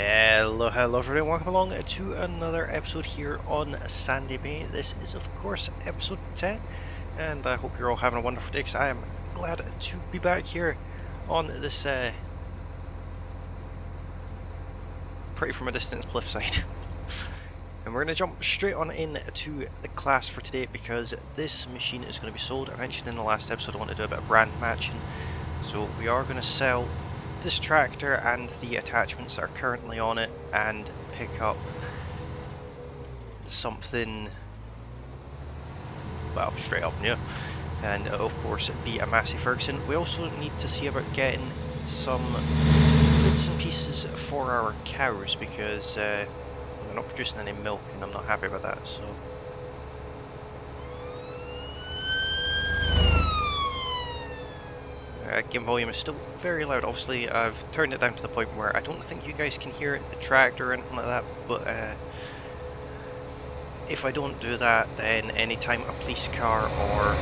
Hello everyone, welcome along to another episode here on SandyBay. This is of course episode 10 and I hope you're all having a wonderful day because I am glad to be back here on this pretty from a distance cliffside. And we're going to jump straight on into the class for today because this machine is going to be sold. I mentioned in the last episode I want to do a bit of brand matching, so we are going to sell this tractor and the attachments that are currently on it and pick up something, well, straight up new, and of course be a Massey Ferguson. We also need to see about getting some bits and pieces for our cows because they're not producing any milk and I'm not happy about that. So game volume is still very loud. Obviously I've turned it down to the point where I don't think you guys can hear it, the tractor or anything like that, but if I don't do that, then anytime a police car or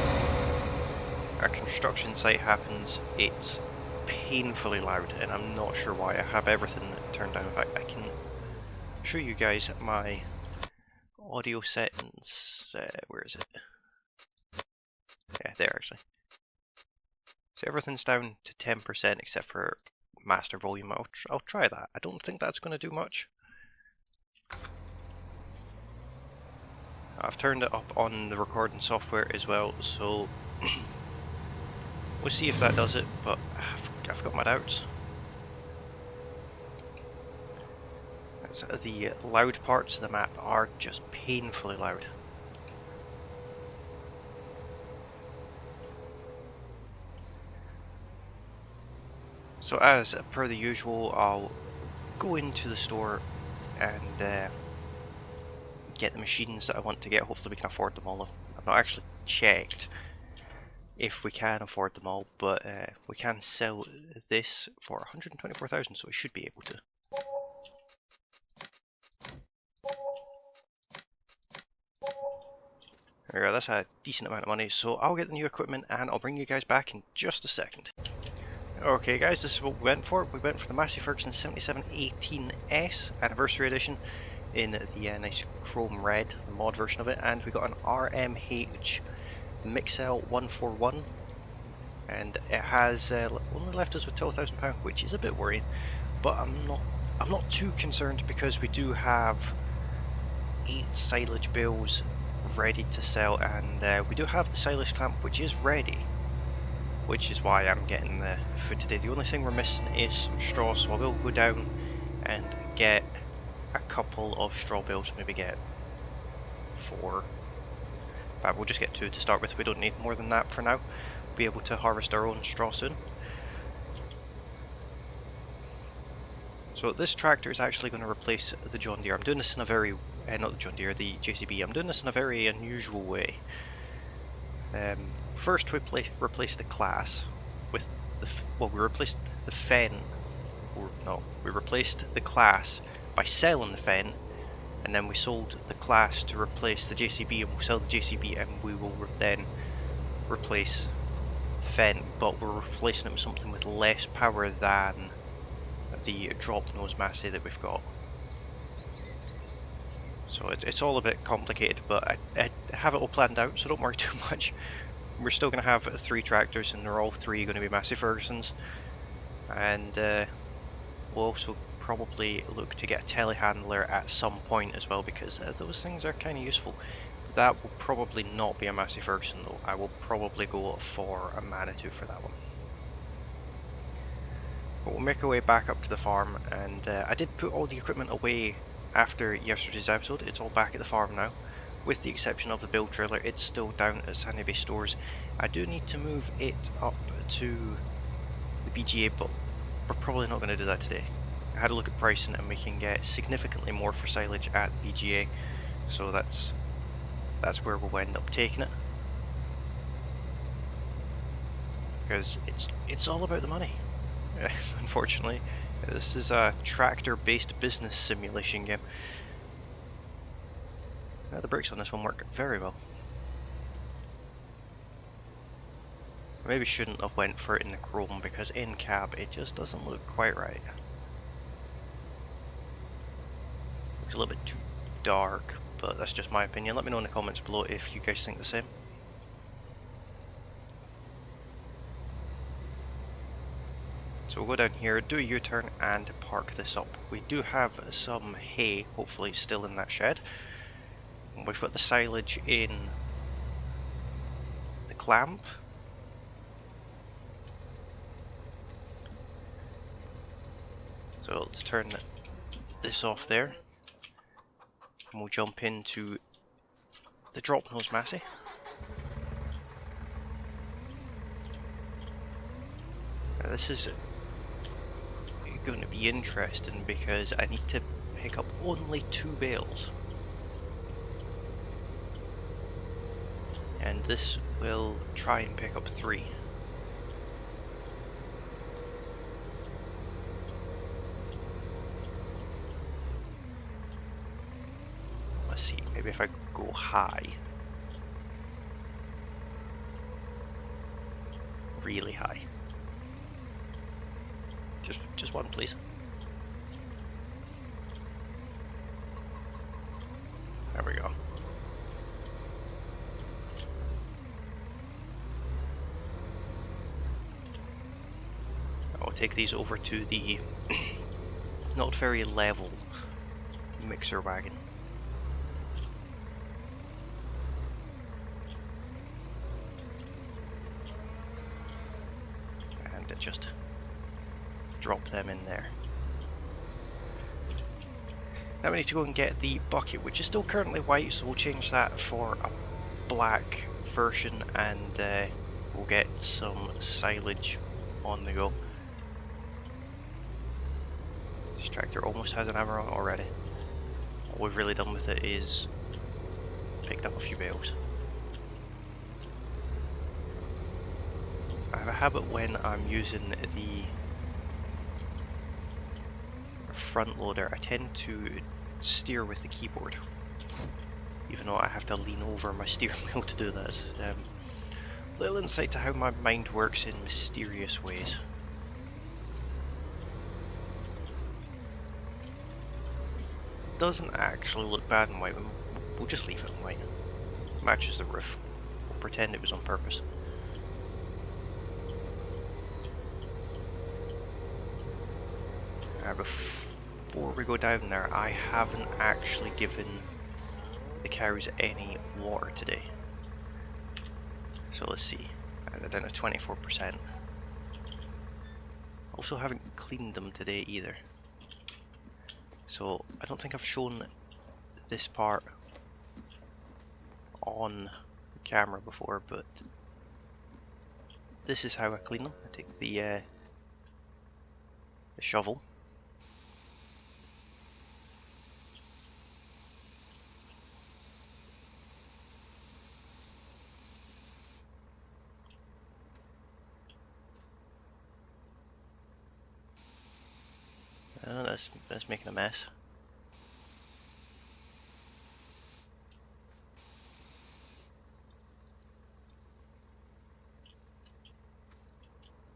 a construction site happens, it's painfully loud and I'm not sure why. I have everything turned down. In fact, I can show you guys my audio settings. Where is it? Yeah, there actually. So everything's down to 10% except for master volume. I'll try that. I don't think that's going to do much. I've turned it up on the recording software as well, so we'll see if that does it, but I've got my doubts. The loud parts of the map are just painfully loud. So as per the usual, I'll go into the store and get the machines that I want to get. Hopefully we can afford them all. I've not actually checked if we can afford them all, but we can sell this for 124,000, so we should be able to. There we go, that's a decent amount of money, so I'll get the new equipment and I'll bring you guys back in just a second. Okay guys, this is what we went for. We went for the Massey Ferguson 7718S Anniversary Edition in the nice chrome red, the mod version of it, and we got an RMH Mixel 141, and it has only left us with £12,000, which is a bit worrying, but I'm not too concerned because we do have 8 silage bales ready to sell, and we do have the silage clamp which is ready, which is why I'm getting the food today. The only thing we're missing is some straw, so I will go down and get a couple of straw bales, maybe get 4. But we'll just get 2 to start with. We don't need more than that for now. We'll be able to harvest our own straw soon. So this tractor is actually going to replace the John Deere. I'm doing this in a very, not the John Deere, the JCB. I'm doing this in a very unusual way. First we replaced the class with the, well, we replaced the fen, or no, we replaced the class by selling the fen, and then we sold the class to replace the JCB, and we'll sell the JCB and we will then replace fen, but we're replacing it with something with less power than the drop nose Massey that we've got. So it's all a bit complicated, but I have it all planned out, so don't worry too much. We're still going to have 3 tractors and they're all 3 going to be Massey Fergusons, and we'll also probably look to get a telehandler at some point as well because those things are kind of useful. That will probably not be a Massey Ferguson though. I will probably go for a Manitou for that one. But we'll make our way back up to the farm, and I did put all the equipment away after yesterday's episode. It's all back at the farm now, with the exception of the build trailer. It's still down at SandyBay stores. I do need to move it up to the BGA, but we're probably not going to do that today. I had a look at pricing and we can get significantly more for silage at the BGA, so that's where we'll end up taking it, because it's all about the money. Unfortunately, this is a tractor-based business simulation game. The brakes on this one work very well. I maybe shouldn't have went for it in the chrome because in cab it just doesn't look quite right. a little bit too dark, but that's just my opinion. Let me know in the comments below if you guys think the same. So we'll go down here, do a U-turn and park this up. We do have some hay, hopefully still in that shed. We've got the silage in the clamp. So let's turn this off there. And we'll jump into the drop nose Massey. Now this is going to be interesting because I need to pick up only 2 bales. And this will try and pick up 3. Let's see, maybe if I go high. Really high. Just one, please. There we go. I'll take these over to the not very level mixer wagon. And just drop them in there. Now we need to go and get the bucket, which is still currently white, so we'll change that for a black version, and we'll get some silage on the go. This tractor almost has an hammer on it already. All we've really done with it is picked up a few bales. I have a habit when I'm using the front loader, I tend to steer with the keyboard, even though I have to lean over my steering wheel to do that. Little insight to how my mind works in mysterious ways. Doesn't actually look bad in white, we'll just leave it in white. Matches the roof. We'll pretend it was on purpose. Before we go down there, I haven't actually given the cows any water today. So let's see, they're down to 24%. Also haven't cleaned them today either. So I don't think I've shown this part on camera before, but this is how I clean them. I take the shovel. That's making a mess.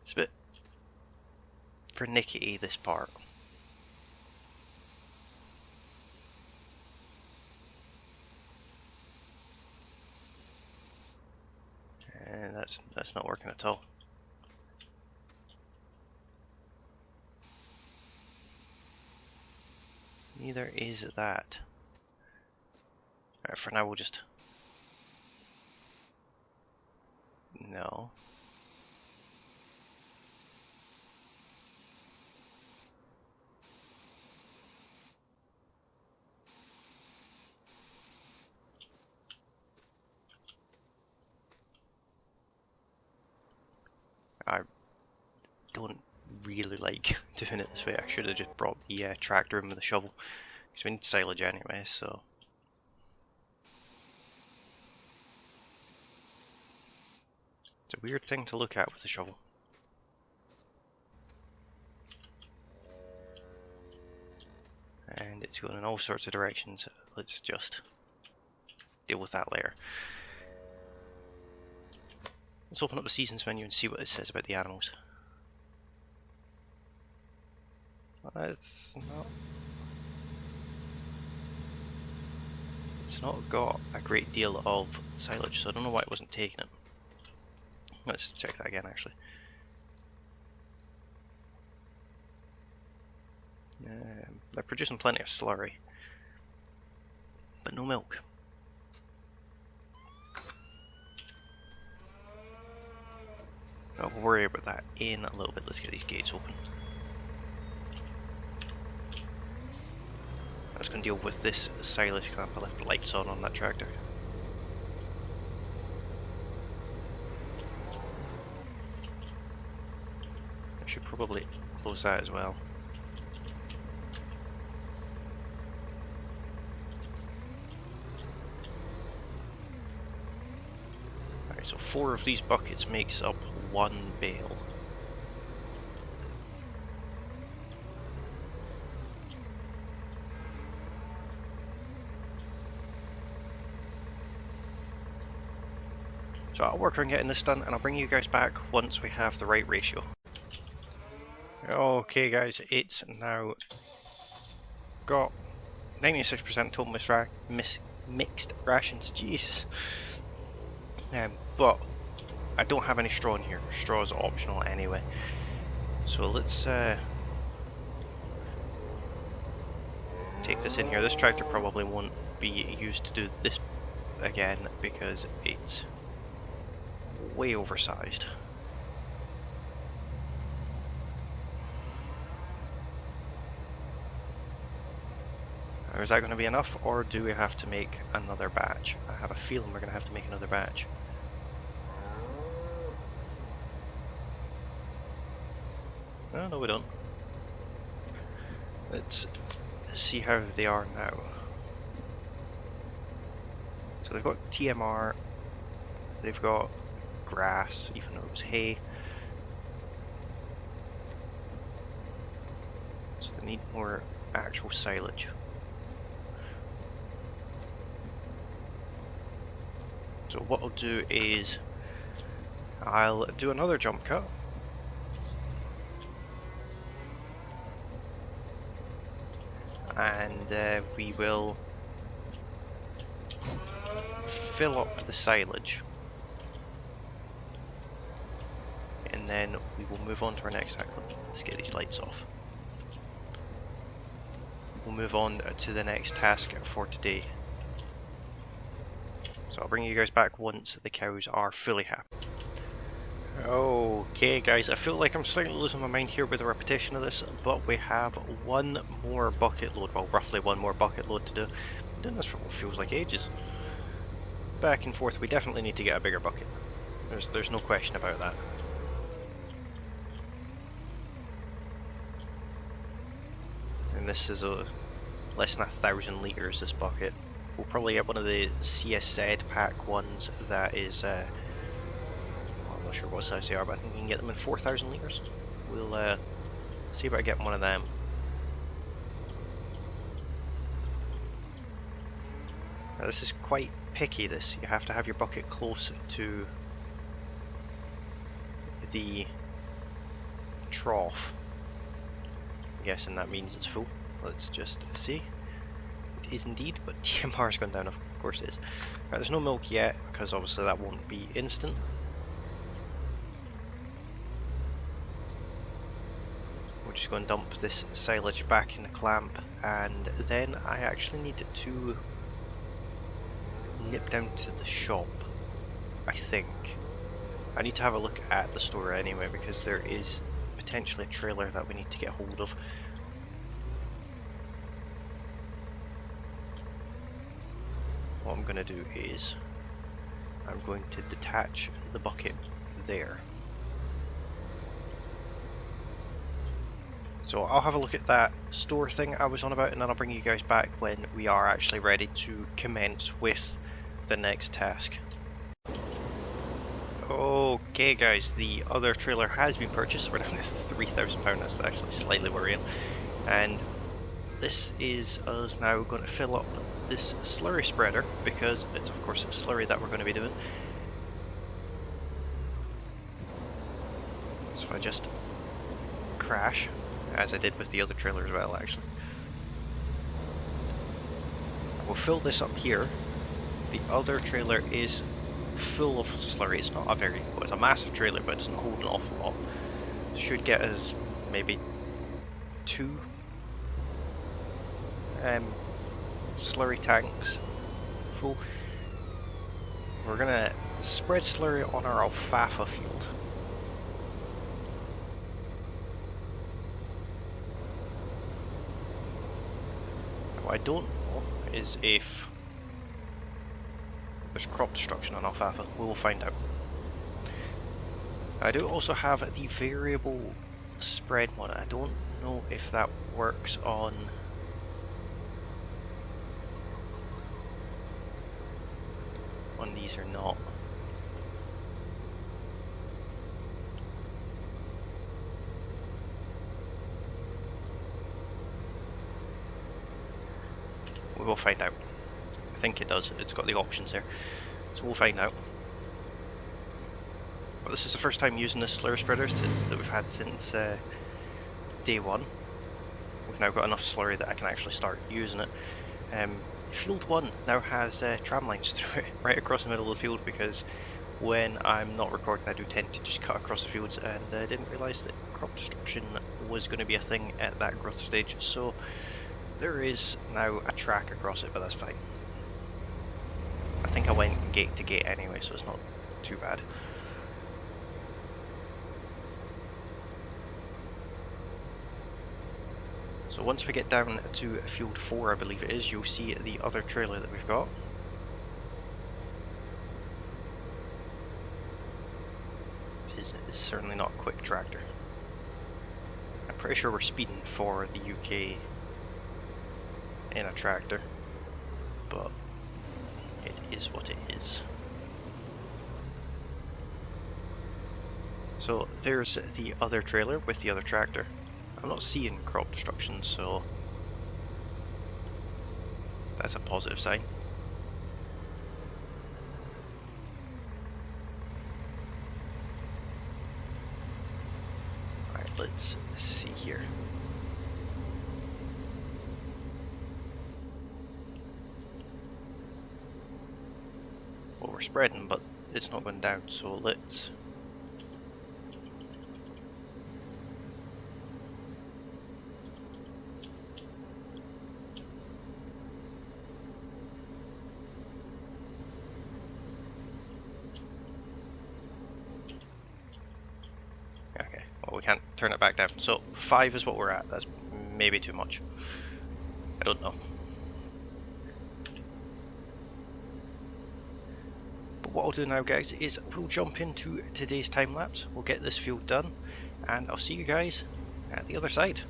It's a bit pernickety, this part. And that's not working at all. Neither is that. Alright, for now we'll just... No. I don't really like doing it this way. I should have just brought the tractor in with the shovel, because we need silage anyway, so. It's a weird thing to look at with the shovel. And it's going in all sorts of directions. Let's just deal with that later. Let's open up the seasons menu and see what it says about the animals. It's not... it's not got a great deal of silage, so I don't know why it wasn't taking it. Let's check that again actually. They're producing plenty of slurry, but no milk. I'll worry about that in a little bit. Let's get these gates open. I was going to deal with this silage clamp. I left the lights on that tractor. I should probably close that as well. Alright, so 4 of these buckets makes up 1 bale. So I'll work on getting this done and I'll bring you guys back once we have the right ratio. Okay guys, it's now got 96% total mixed rations, Jesus. But I don't have any straw in here. Straw is optional anyway. So let's take this in here. This tractor probably won't be used to do this again because it's way oversized. Is that going to be enough, or do we have to make another batch? I have a feeling we're going to have to make another batch. Oh, no we don't. Let's see how they are now. So they've got TMR, they've got grass, even though it was hay. So they need more actual silage. So what I'll do is I'll do another jump cut. And we will fill up the silage. And then we will move on to our next tackle. Let's get these lights off. We'll move on to the next task for today. So I'll bring you guys back once the cows are fully happy. Okay guys, I feel like I'm slightly losing my mind here with the repetition of this, but we have one more bucket load, well roughly one more bucket load to do. I've been doing this for what feels like ages. Back and forth, we definitely need to get a bigger bucket. There's no question about that. And this is less than 1,000 litres, this bucket. We'll probably get one of the CSZ pack ones that is, I'm not sure what size they are, but I think you can get them in 4,000 litres. We'll see about getting one of them. Now this is quite picky, this. You have to have your bucket close to the trough. I'm guessing that means it's full. Let's just see. Is indeed, but TMR's gone down, of course it is. Right, there's no milk yet, because obviously that won't be instant. We're just going to dump this silage back in the clamp, and then I actually need to nip down to the shop, I think. I need to have a look at the store anyway, because there is potentially a trailer that we need to get hold of. What I'm going to do is I'm going to detach the bucket there. So I'll have a look at that store thing I was on about, and then I'll bring you guys back when we are actually ready to commence with the next task. Okay guys, the other trailer has been purchased. We're down to £3,000, that's actually slightly worrying. And this is us now going to fill up this slurry spreader, because it's of course a slurry that we're going to be doing. So if I just crash, as I did with the other trailer as well actually. I We'll fill this up here. The other trailer is full of slurry. It's not a very, well, it's a massive trailer, but it's not holding an awful lot. Should get us maybe 2 slurry tanks full. We're gonna spread slurry on our alfalfa field. What I don't know is if there's crop destruction on alfalfa. We will find out. I do also have the variable spread one. I don't know if that works on these or not. We will find out. I think it does. It's got the options there. So we'll find out. But this is the first time using this slurry spreader that we've had since day 1. We've now got enough slurry that I can actually start using it. Field 1 now has tram lines through it, right across the middle of the field, because when I'm not recording I do tend to just cut across the fields, and I didn't realise that crop destruction was going to be a thing at that growth stage, so there is now a track across it, but that's fine. I think I went gate to gate anyway, so it's not too bad. So once we get down to field 4, I believe it is, you'll see the other trailer that we've got. This is certainly not a quick tractor. I'm pretty sure we're speeding for the UK in a tractor, but it is what it is. So there's the other trailer with the other tractor. I'm not seeing crop destruction, so that's a positive sign. Alright, let's see here. Well, we're spreading, but it's not going down, so let's we can't turn it back down. So 5 is what we're at. That's maybe too much. I don't know. But what I'll do now, guys, is we'll jump into today's time lapse. We'll get this field done, and I'll see you guys at the other side.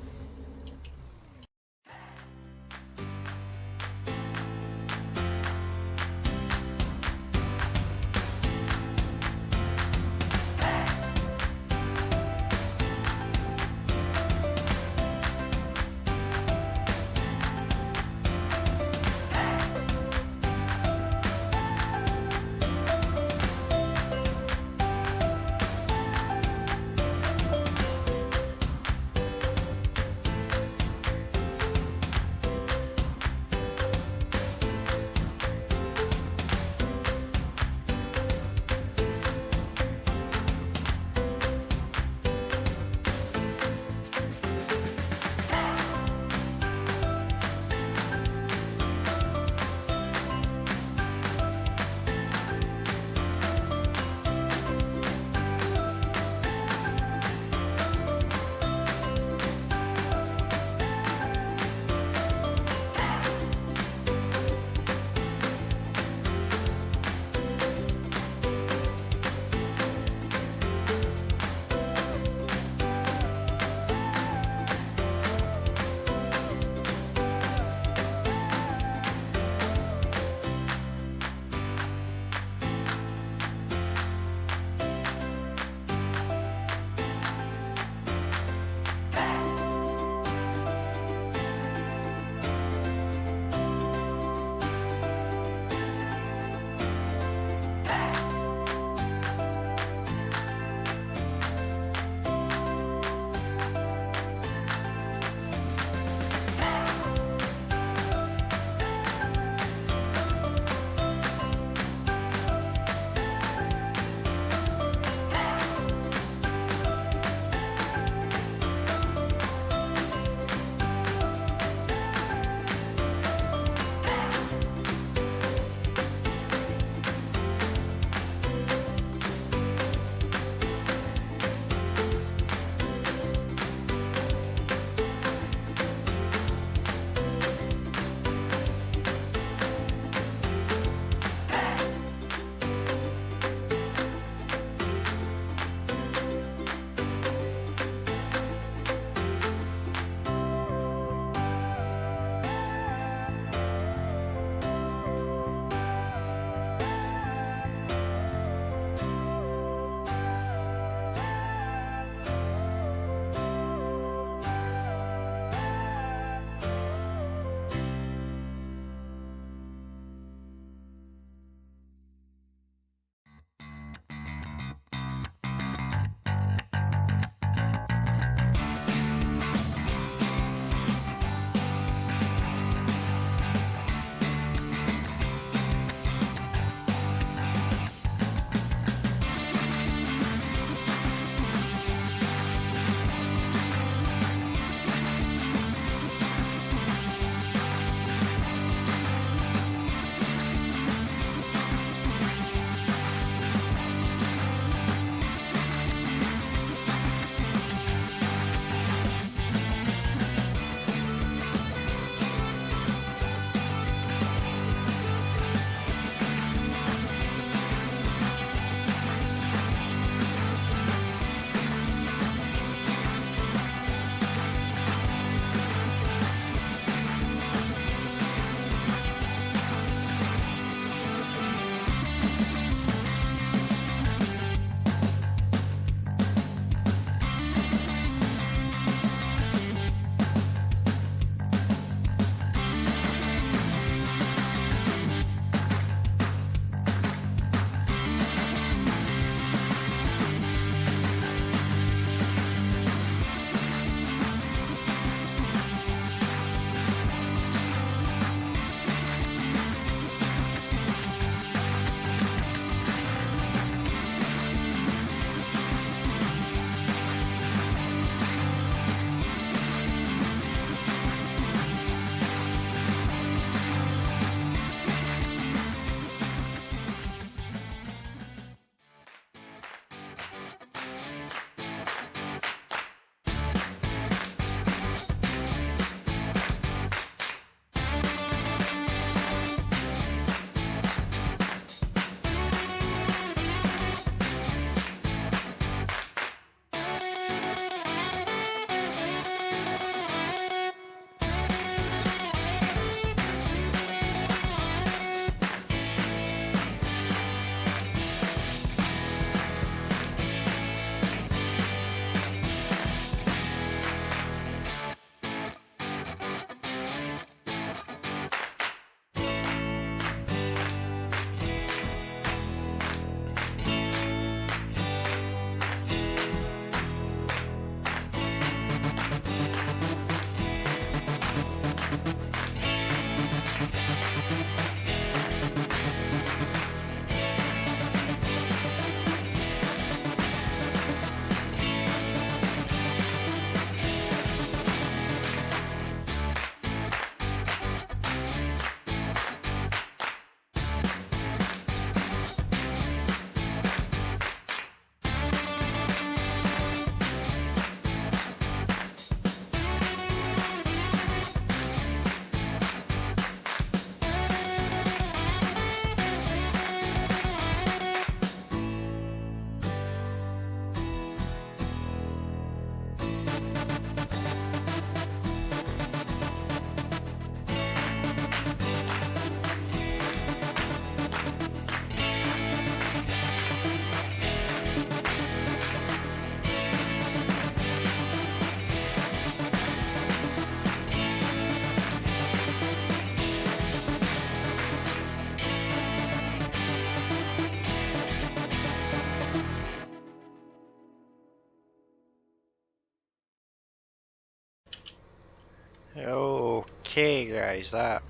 Okay guys, that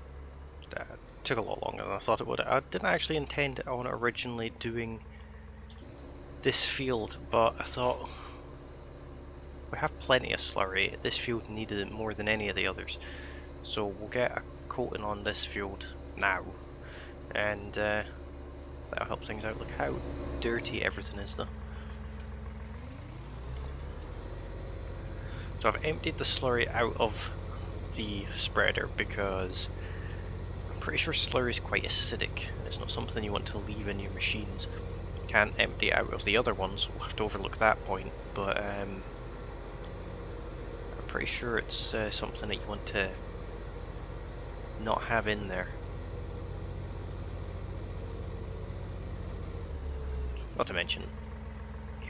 took a lot longer than I thought it would. I didn't actually intend on originally doing this field, but I thought we have plenty of slurry. This field needed it more than any of the others, so we'll get a coating on this field now, and that'll help things out. Look how dirty everything is though. So I've emptied the slurry out of the spreader because I'm pretty sure slurry is quite acidic. It's not something you want to leave in your machines. You can't empty it out of the other ones, so we'll have to overlook that point, but I'm pretty sure it's something that you want to not have in there. Not to mention, it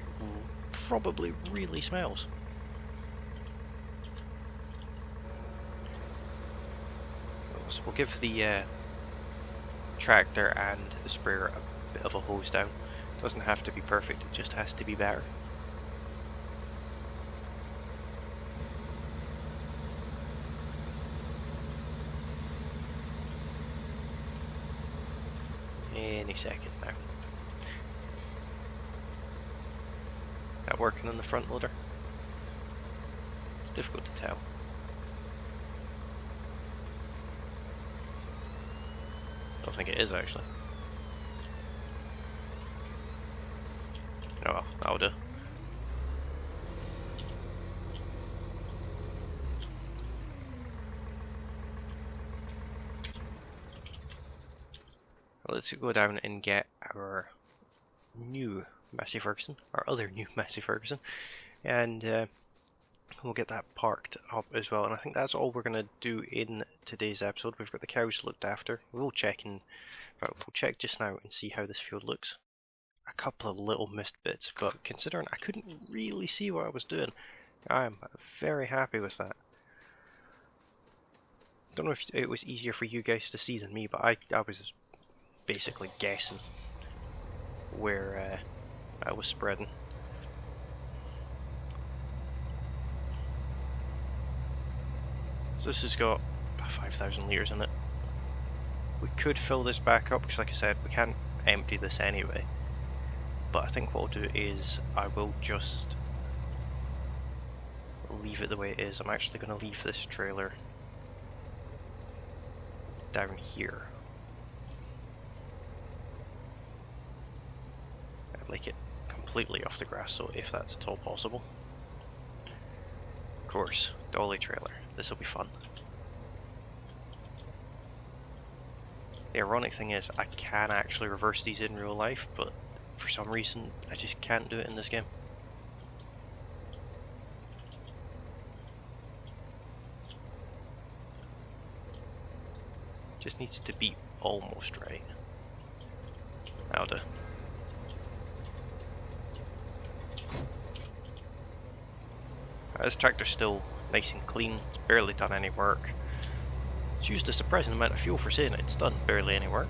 probably really smells. So we'll give the tractor and the sprayer a bit of a hose down. It doesn't have to be perfect, it just has to be better. Any second now. That working on the front loader? It's difficult to tell. I don't think it is actually. Oh well, that'll do. Well, let's go down and get our new Massey Ferguson, our other new Massey Ferguson, and we'll get that parked up as well. And I think that's all we're going to do in today's episode. We've got the cows looked after. We'll check just now and see how this field looks. A couple of little missed bits, but considering I couldn't really see what I was doing, I'm very happy with that. Don't know if it was easier for you guys to see than me, but I was basically guessing where I was spreading. So this has got about 5,000 litres in it. We could fill this back up because, like I said, we can't empty this anyway. But I think what I'll do is I will just leave it the way it is. I'm actually going to leave this trailer down here. I'd like it completely off the grass, so if that's at all possible. Of course, dolly trailer. This will be fun. The ironic thing is I can actually reverse these in real life, but for some reason I just can't do it in this game. Just needs to be almost right. That'll do. This tractor's still nice and clean, it's barely done any work. It's used a surprising amount of fuel for saying it's done barely any work.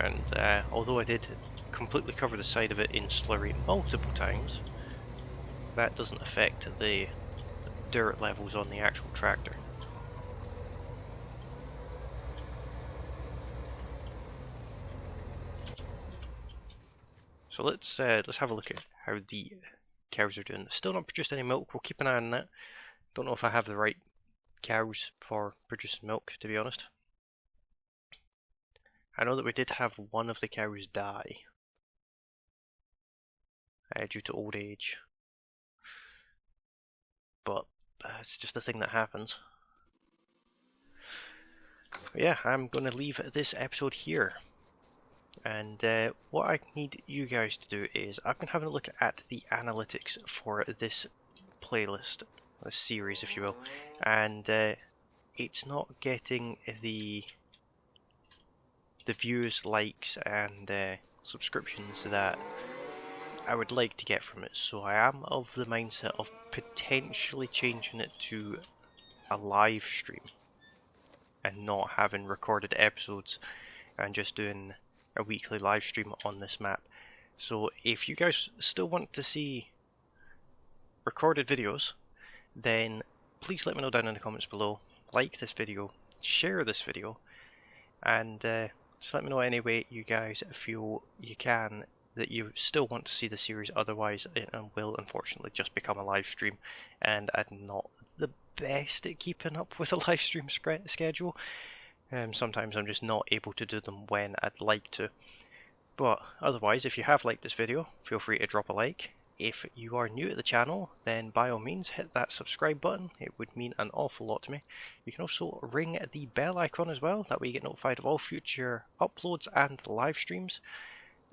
And although I did completely cover the side of it in slurry multiple times, that doesn't affect the dirt levels on the actual tractor. So let's have a look at how the cows are doing. They've still not produced any milk. We'll keep an eye on that. Don't know if I have the right cows for producing milk, to be honest. I know that we did have one of the cows die due to old age, but it's just a thing that happens. But yeah, I'm going to leave this episode here. And what I need you guys to do is, I've been having a look at the analytics for this playlist, this series if you will, and it's not getting the views, likes and subscriptions that I would like to get from it. So I am of the mindset of potentially changing it to a live stream and not having recorded episodes and just doing a weekly live stream on this map. So if you guys still want to see recorded videos, then please let me know down in the comments below. Like this video, share this video, and just let me know any way you guys feel you can that you still want to see the series. Otherwise it will unfortunately just become a live stream, and I'm not the best at keeping up with a live stream schedule. Sometimes I'm just not able to do them when I'd like to. But otherwise, if you have liked this video, feel free to drop a like. If you are new to the channel, then by all means hit that subscribe button. It would mean an awful lot to me. You can also ring the bell icon as well, that way you get notified of all future uploads and live streams.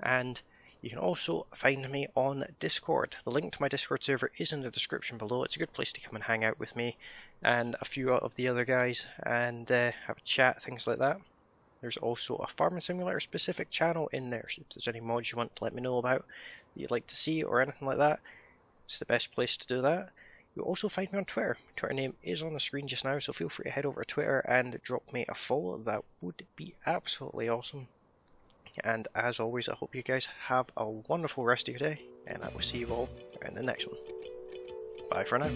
And you can also find me on Discord. The link to my Discord server is in the description below. It's a good place to come and hang out with me and a few of the other guys and have a chat, things like that. There's also a Farming Simulator specific channel in there, so if there's any mods you want to let me know about that you'd like to see or anything like that, it's the best place to do that. You'll also find me on Twitter. My Twitter name is on the screen just now, so feel free to head over to Twitter and drop me a follow. That would be absolutely awesome. And as always, I hope you guys have a wonderful rest of your day, and I will see you all in the next one. Bye for now.